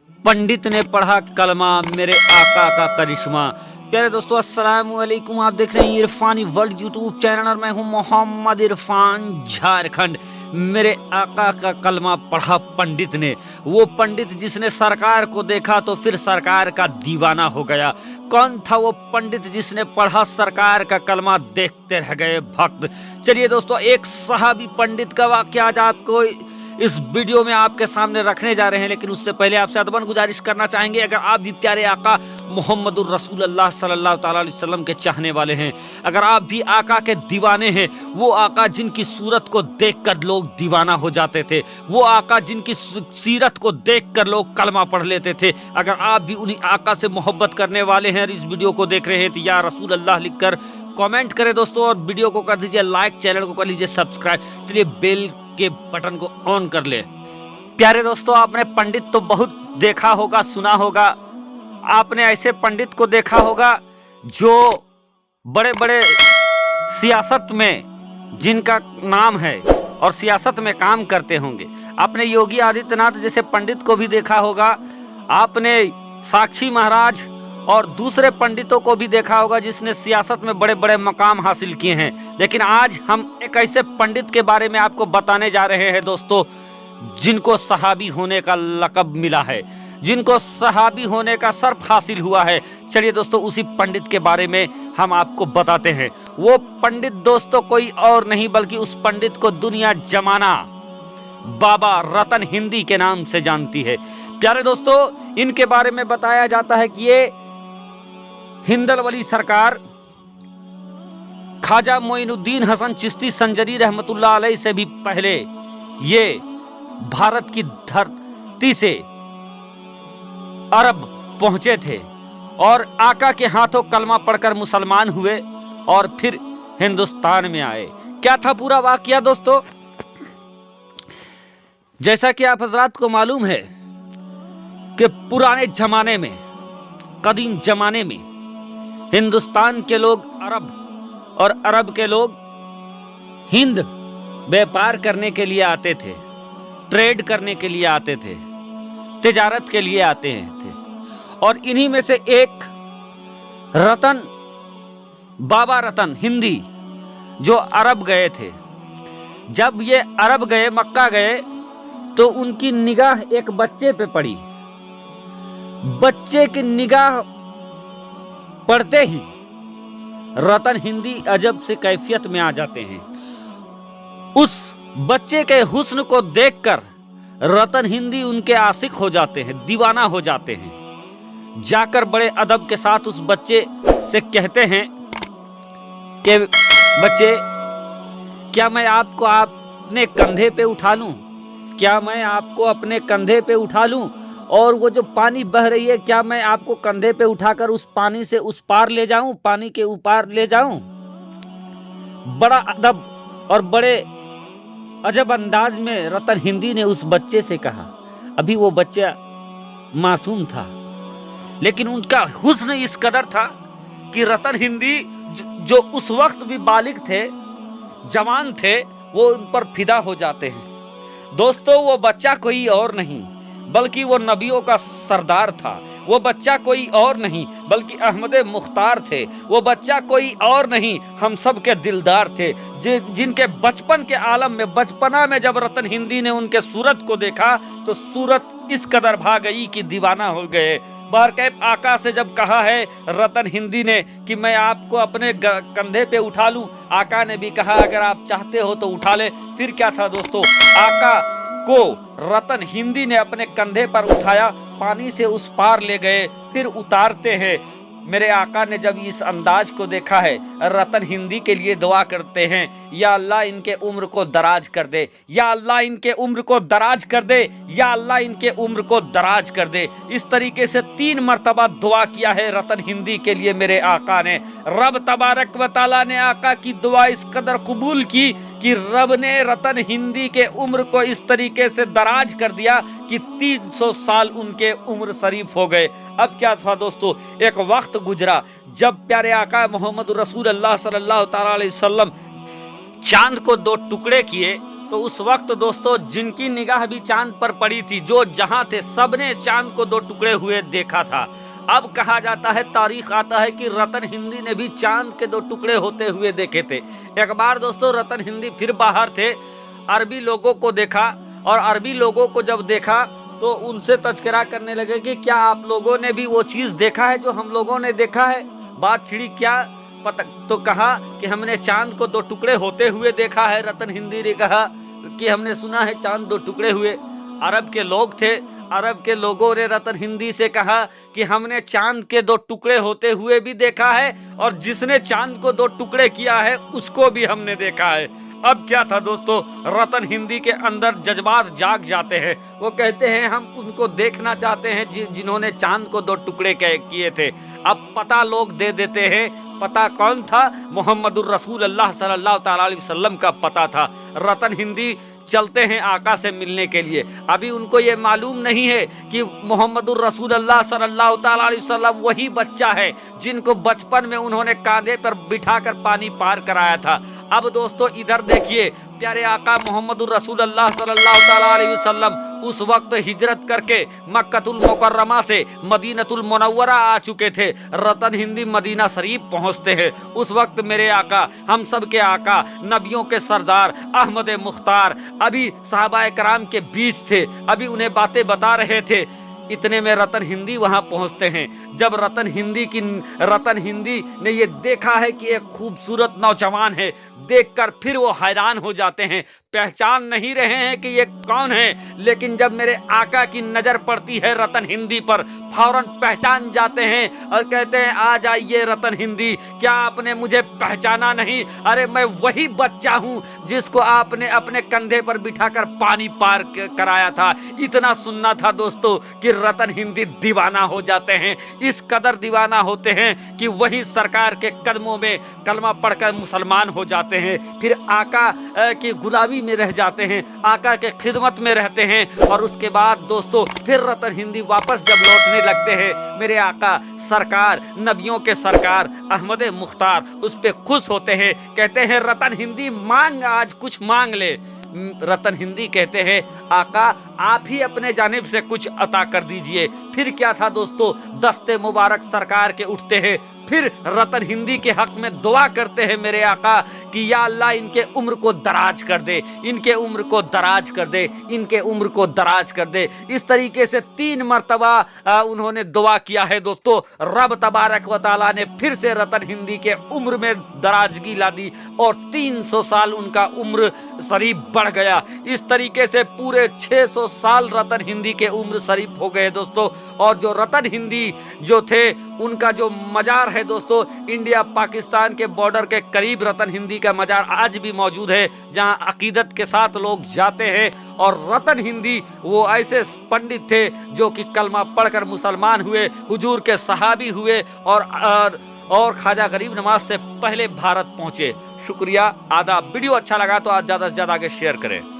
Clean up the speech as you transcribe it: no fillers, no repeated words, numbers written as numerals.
पंडित ने पढ़ा कलमा, मेरे आका का करिश्मा। प्यारे दोस्तों, अस्सलाम वालेकुम। आप देख रहे हैं इरफानी वर्ल्ड यूट्यूब चैनल और मैं हूं मोहम्मद इरफान, झारखंड। मेरे आका का कलमा पढ़ा पंडित ने, वो पंडित जिसने सरकार को देखा तो फिर सरकार का दीवाना हो गया। कौन था वो पंडित जिसने पढ़ा सरकार का कलमा, देखते रह गए भक्त। चलिए दोस्तों, एक सहाबी पंडित का वाकया आज आपको इस वीडियो में आपके सामने रखने जा रहे हैं, लेकिन उससे पहले आपसे अदबन गुजारिश करना चाहेंगे, अगर आप भी प्यारे आका मोहम्मदुर रसूलुल्लाह सल्लल्लाहु अलैहि वसल्लम के चाहने वाले हैं, अगर आप भी आका के दीवाने हैं, वो आका जिनकी सूरत को देखकर लोग दीवाना हो जाते थे, वो आका जिनकी सीरत को देखकर लोग कलमा पढ़ लेते थे, अगर आप भी उन्हीं आका से मोहब्बत करने वाले हैं और इस वीडियो को देख रहे हैं, तो या रसूल अल्लाह लिखकर कमेंट करें दोस्तों, और वीडियो को कर दीजिए लाइक, चैनल को कर लीजिए सब्सक्राइब। चलिए बेल के बटन को ऑन कर ले। प्यारे दोस्तों, आपने पंडित तो बहुत देखा होगा, सुना होगा। आपने ऐसे पंडित को देखा होगा जो बड़े बड़े सियासत में जिनका नाम है और सियासत में काम करते होंगे। आपने योगी आदित्यनाथ जैसे पंडित को भी देखा होगा। आपने साक्षी महाराज और दूसरे पंडितों को भी देखा होगा जिसने सियासत में बड़े बड़े मकाम हासिल किए हैं। लेकिन आज हम एक ऐसे पंडित के बारे में आपको बताने जा रहे हैं दोस्तों, जिनको सहाबी होने का लक़ब मिला है, जिनको सहाबी होने का सर्फ हासिल हुआ है। चलिए दोस्तों, उसी पंडित के बारे में हम आपको बताते हैं। वो पंडित दोस्तों कोई और नहीं बल्कि उस पंडित को दुनिया जमाना बाबा रतन हिंदी के नाम से जानती है। प्यारे दोस्तों, इनके बारे में बताया जाता है कि ये हिंदल वली सरकार ख्वाजा मोइनुद्दीन हसन चिश्ती संजरी रहमतुल्लाह अलैह से भी पहले ये भारत की धरती से अरब पहुंचे थे और आका के हाथों कलमा पढ़कर मुसलमान हुए और फिर हिंदुस्तान में आए। क्या था पूरा वाकया दोस्तों? जैसा कि आप हजरात को मालूम है कि पुराने जमाने में, कदीम जमाने में हिंदुस्तान के लोग अरब और अरब के लोग हिंद व्यापार करने के लिए आते थे, ट्रेड करने के लिए आते थे, तिजारत के लिए आते थे। और इन्हीं में से एक रतन, बाबा रतन हिंदी, जो अरब गए थे। जब ये अरब गए, मक्का गए, तो उनकी निगाह एक बच्चे पे पड़ी। बच्चे की निगाह पढ़ते ही रतन हिंदी अजब से कैफियत में आ जाते हैं। उस बच्चे के हुस्न को देखकर रतन हिंदी उनके आशिक हो जाते हैं, दीवाना हो जाते हैं। जाकर बड़े अदब के साथ उस बच्चे से कहते हैं कि बच्चे, क्या मैं आपको अपने कंधे पे उठा लूं? क्या मैं आपको अपने कंधे पे उठा लूं? और वो जो पानी बह रही है, क्या मैं आपको कंधे पे उठाकर उस पानी से उस पार ले जाऊं, पानी के ऊपर ले जाऊं? बड़ा अदब और बड़े अजब अंदाज में रतन हिंदी ने उस बच्चे से कहा। अभी वो बच्चा मासूम था, लेकिन उनका हुस्न इस कदर था कि रतन हिंदी जो उस वक्त भी बालिग थे, जवान थे, वो उन पर फिदा हो जाते हैं। दोस्तों, वो बच्चा कोई और नहीं बल्कि वो नबियों का सरदार था। वो बच्चा कोई और नहीं बल्कि अहमद मुख्तार थे। वो बच्चा कोई और नहीं, हम सब के दिलदार थे, जिनके बचपन के आलम में, बचपना में जब रतन हिंदी ने उनके सूरत को देखा तो सूरत इस कदर भाग गई कि दीवाना हो गए। बहरकैफ आका से जब कहा है रतन हिंदी ने कि मैं आपको अपने कंधे पे उठा लूं, आका ने भी कहा अगर आप चाहते हो तो उठा ले। फिर क्या था दोस्तों, आका को रतन हिंदी ने अपने कंधे पर उठाया, पानी से उस पार ले गए। फिर उतारते हैं। मेरे आका ने जब इस अंदाज को देखा है, रतन हिंदी के लिए दुआ करते हैं, या अल्लाह इनके उम्र को दराज कर दे, या अल्लाह इनके उम्र को दराज कर दे, या अल्लाह इनके उम्र को दराज कर दे। इस तरीके से 3 मरतबा दुआ किया है रतन हिंदी के लिए मेरे आका ने। रब तबारक व तआला ने आका की दुआ इस कदर कबूल की कि रब ने रतन हिंदी के उम्र को इस तरीके से दराज कर दिया कि 300 साल उनके उम्र शरीफ हो गए। अब क्या था दोस्तों, एक वक्त गुजरा जब प्यारे आका मोहम्मद रसूल अल्लाह सल्लल्लाहु अलैहि वसल्लम चांद को 2 टुकड़े किए तो उस वक्त दोस्तों जिनकी निगाह भी चांद पर पड़ी थी, जो जहां थे, सबने चांद को दो टुकड़े हुए देखा था। अब कहा जाता है, तारीख आता है कि रतन हिंदी ने भी चांद के दो टुकड़े होते हुए देखे थे। एक बार दोस्तों रतन हिंदी फिर बाहर थे, अरबी लोगों को देखा, और अरबी लोगों को जब देखा तो उनसे तस्करा करने लगे कि क्या आप लोगों ने भी वो चीज़ देखा है जो हम लोगों ने देखा है। बात छिड़ी क्या पता, तो कहा कि हमने चांद को दो टुकड़े होते हुए देखा है। रतन हिंदी ने कहा कि हमने सुना है चांद दो टुकड़े हुए। अरब के लोग थे, अरब के लोगों ने रतन हिंदी से कहा कि हमने चांद के दो टुकड़े होते हुए भी देखा है, और जिसने चांद को दो टुकड़े किया है उसको भी हमने देखा है। अब क्या था दोस्तों, रतन हिंदी के अंदर जज्बात जाग जाते हैं। वो कहते हैं हम उनको देखना चाहते हैं जिन्होंने चांद को दो टुकड़े किए थे। अब पता लोग दे देते हैं। पता कौन था? मोहम्मदुर रसूल अल्लाह सल्लल्लाहु अलैहि वसल्लम का पता था। रतन हिंदी चलते हैं आका से मिलने के लिए। अभी उनको ये मालूम नहीं है कि मोहम्मदुर रसूल अल्लाह सल्लल्लाहु अलैहि वसल्लम वही बच्चा है जिनको बचपन में उन्होंने कांधे पर बिठाकर पानी पार कराया था। अब दोस्तों इधर देखिए, प्यारे आका मोहम्मदुर रसूल अल्लाह सल्लल्लाहु अलैहि वसल्लम उस वक्त हिजरत करके मक्कतुल मुकर्रमा से मदीनतुल मुनव्वरा आ चुके थे। रतन हिंदी मदीना शरीफ पहुंचते हैं। उस वक्त मेरे आका, हम सब के आका, नबियों के सरदार अहमद मुख्तार अभी सहाबाए कराम के बीच थे, अभी उन्हें बातें बता रहे थे। इतने में रतन हिंदी वहां पहुंचते हैं। जब रतन हिंदी ने ये देखा है कि एक खूबसूरत नौजवान है, देखकर फिर वो हैरान हो जाते हैं, पहचान नहीं रहे हैं कि ये कौन है। लेकिन जब मेरे आका की नजर पड़ती है रतन हिंदी पर, फौरन पहचान जाते हैं और कहते हैं आ जाइए रतन हिंदी, क्या आपने मुझे पहचाना नहीं? अरे मैं वही बच्चा हूँ जिसको आपने अपने कंधे पर बिठाकर पानी पार कराया था। इतना सुनना था दोस्तों कि रतन हिंदी दीवाना हो जाते हैं। इस कदर दीवाना होते हैं कि वही सरकार के कदमों में कलमा पढ़कर मुसलमान हो जाते हैं। फिर आका की गुलामी में रह जाते हैं, आका के खिदमत में रहते हैं। और उसके बाद दोस्तों फिर रतन हिंदी वापस जब लौटने लगते हैं, मेरे आका सरकार, नबियों के सरकार अहमद मुख्तार उस पे खुश होते हैं, कहते हैं रतन हिंदी मांग, आज कुछ मांग ले। रतन हिंदी कहते हैं आका आप ही अपने जानिब से कुछ अता कर दीजिए। फिर क्या था दोस्तों, दस्ते मुबारक सरकार के उठते हैं, फिर रतन हिंदी के हक में दुआ करते हैं मेरे आका कि या अल्लाह इनके उम्र को दराज कर दे, इनके उम्र को दराज कर दे, इनके उम्र को दराज कर दे। इस तरीके से 3 मरतबा उन्होंने दुआ किया है दोस्तों। रब तबारक व तआला ने फिर से रतन हिंदी के उम्र में दराजगी ला दी और 300 साल उनका उम्र शरीफ बढ़ गया। इस तरीके से पूरे 600 साल रतन हिंदी के उम्र शरीफ हो गए दोस्तों। और जो रतन हिंदी जो थे, उनका जो मजार है दोस्तों, इंडिया पाकिस्तान के बॉर्डर के करीब रतन हिंदी का मजार आज भी मौजूद है, जहां अकीदत के साथ लोग जाते हैं। और रतन हिंदी वो ऐसे पंडित थे जो कि कलमा पढ़कर मुसलमान हुए, हुजूर के सहाबी हुए और ख्वाजा गरीब नवाज से पहले भारत पहुंचे। शुक्रिया, आदाब। वीडियो अच्छा लगा तो आज ज्यादा से ज्यादा आगे शेयर करें।